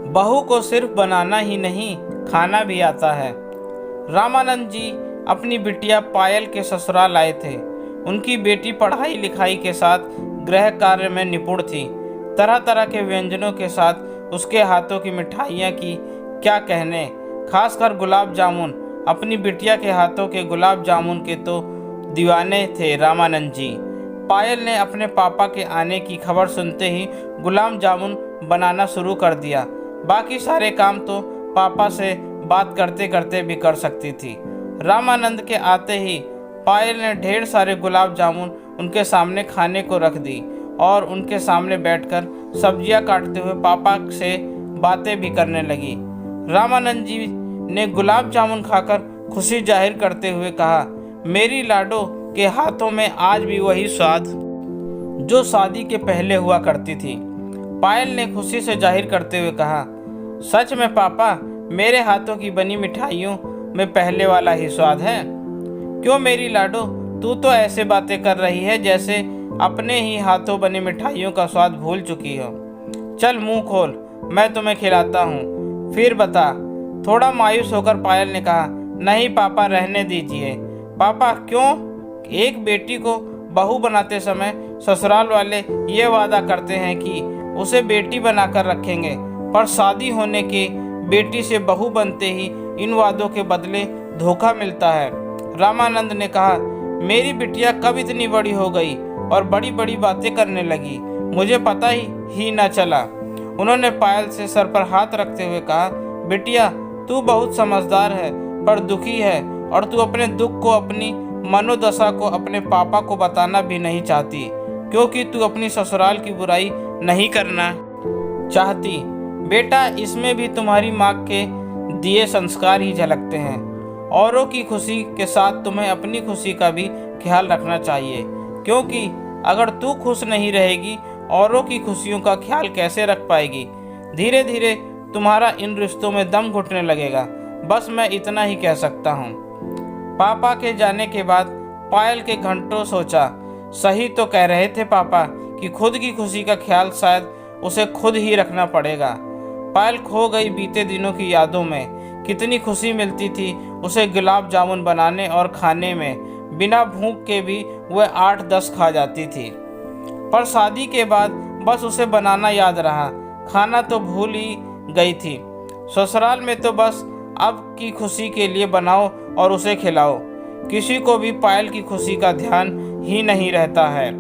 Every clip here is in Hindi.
बहू को सिर्फ बनाना ही नहीं, खाना भी आता है। रामानंद जी अपनी बिटिया पायल के ससुराल आए थे। उनकी बेटी पढ़ाई लिखाई के साथ गृह कार्य में निपुण थी। तरह तरह के व्यंजनों के साथ उसके हाथों की मिठाइयाँ की क्या कहने, खासकर गुलाब जामुन। अपनी बिटिया के हाथों के गुलाब जामुन के तो दीवाने थे रामानंद जी। पायल ने अपने पापा के आने की खबर सुनते ही गुलाब जामुन बनाना शुरू कर दिया। बाकी सारे काम तो पापा से बात करते करते भी कर सकती थी। रामानंद के आते ही पायल ने ढेर सारे गुलाब जामुन उनके सामने खाने को रख दी और उनके सामने बैठकर सब्जियां काटते हुए पापा से बातें भी करने लगी। रामानंद जी ने गुलाब जामुन खाकर खुशी जाहिर करते हुए कहा, मेरी लाडो के हाथों में आज भी वही स्वाद जो शादी के पहले हुआ करती थी। पायल ने खुशी से जाहिर करते हुए कहा, सच में पापा, मेरे हाथों की बनी मिठाइयों में पहले वाला ही स्वाद है। क्यों मेरी लाडो, तू तो ऐसे बातें कर रही है जैसे अपने ही हाथों बनी मिठाइयों का स्वाद भूल चुकी हो। चल मुंह खोल, मैं तुम्हें खिलाता हूँ, फिर बता। थोड़ा मायूस होकर पायल ने कहा, नहीं पापा, रहने दीजिए। पापा क्यों? एक बेटी को बहू बनाते समय ससुराल वाले ये वादा करते हैं कि उसे बेटी बनाकर रखेंगे, पर शादी होने के बेटी से बहू बनते ही इन वादों के बदले धोखा मिलता है। रामानंद ने कहा, मेरी बिटिया कब इतनी बड़ी हो गई और बड़ी बड़ी बातें करने लगी, मुझे पता ही ना चला। उन्होंने पायल से सर पर हाथ रखते हुए कहा, बिटिया तू बहुत समझदार है पर दुखी है, और तू अपने दुख को, अपनी मनोदशा को अपने पापा को बताना भी नहीं चाहती, क्योंकि तू अपनी ससुराल की बुराई नहीं करना चाहती। बेटा, इसमें भी तुम्हारी माँ के दिए संस्कार ही झलकते हैं। औरों की खुशी के साथ तुम्हें अपनी खुशी का भी ख्याल रखना चाहिए, क्योंकि अगर तू खुश नहीं रहेगी, औरों की खुशियों का ख्याल कैसे रख पाएगी। धीरे धीरे तुम्हारा इन रिश्तों में दम घुटने लगेगा। बस मैं इतना ही कह सकता हूँ। पापा के जाने के बाद पायल के घंटों सोचा, सही तो कह रहे थे पापा कि खुद की खुशी का ख्याल शायद उसे खुद ही रखना पड़ेगा। पायल खो गई बीते दिनों की यादों में। कितनी खुशी मिलती थी उसे गुलाब जामुन बनाने और खाने में। बिना भूख के भी वह 8-10 खा जाती थी, पर शादी के बाद बस उसे बनाना याद रहा, खाना तो भूल ही गई थी। ससुराल में तो बस अब की खुशी के लिए बनाओ और उसे खिलाओ। किसी को भी पायल की खुशी का ध्यान ही नहीं रहता है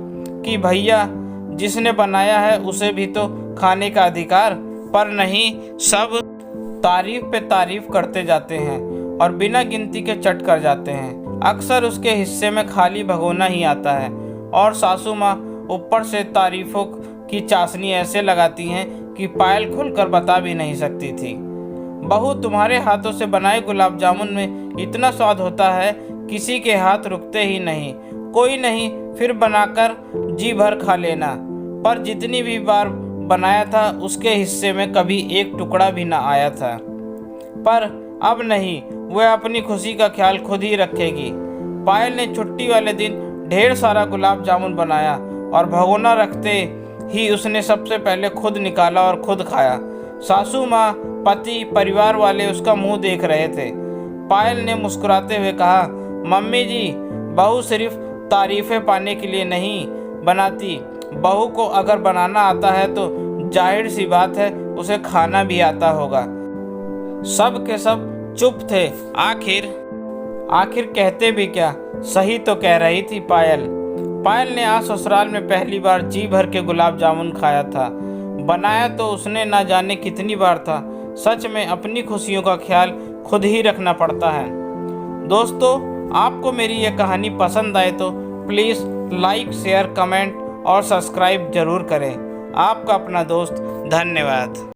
कि भैया जिसने बनाया है उसे भी तो खाने का अधिकार, पर नहीं, सब तारीफ पे तारीफ करते जाते हैं और बिना गिनती के चट कर जाते हैं। अक्सर उसके हिस्से में खाली भगोना ही आता है और सासू माँ ऊपर से तारीफों की चाशनी ऐसे लगाती हैं कि पायल खुलकर बता भी नहीं सकती थी। बहू, तुम्हारे हाथों से बनाए गुलाब जामुन में इतना स्वाद होता है, किसी के हाथ रुकते ही नहीं। कोई नहीं, फिर बनाकर जी भर खा लेना। पर जितनी भी बार बनाया था उसके हिस्से में कभी एक टुकड़ा भी ना आया था। पर अब नहीं, वह अपनी खुशी का ख्याल खुद ही रखेगी। पायल ने छुट्टी वाले दिन ढेर सारा गुलाब जामुन बनाया और भगोना रखते ही उसने सबसे पहले खुद निकाला और खुद खाया। सासू माँ, पति, परिवार वाले उसका मुंह देख रहे थे। पायल ने मुस्कुराते हुए कहा, मम्मी जी, बहू सिर्फ तारीफें पाने के लिए नहीं बनाती। बहू को अगर बनाना आता है तो जाहिर सी बात है उसे खाना भी आता होगा। सब के सब चुप थे। आखिर कहते भी क्या, सही तो कह रही थी पायल। पायल ने आज ससुराल में पहली बार जी भर के गुलाब जामुन खाया था। बनाया तो उसने ना जाने कितनी बार था। सच में अपनी खुशियों का ख्याल खुद ही रखना पड़ता है। दोस्तों, आपको मेरी यह कहानी पसंद आए तो प्लीज़ लाइक, शेयर, कमेंट और सब्सक्राइब जरूर करें। आपका अपना दोस्त, धन्यवाद।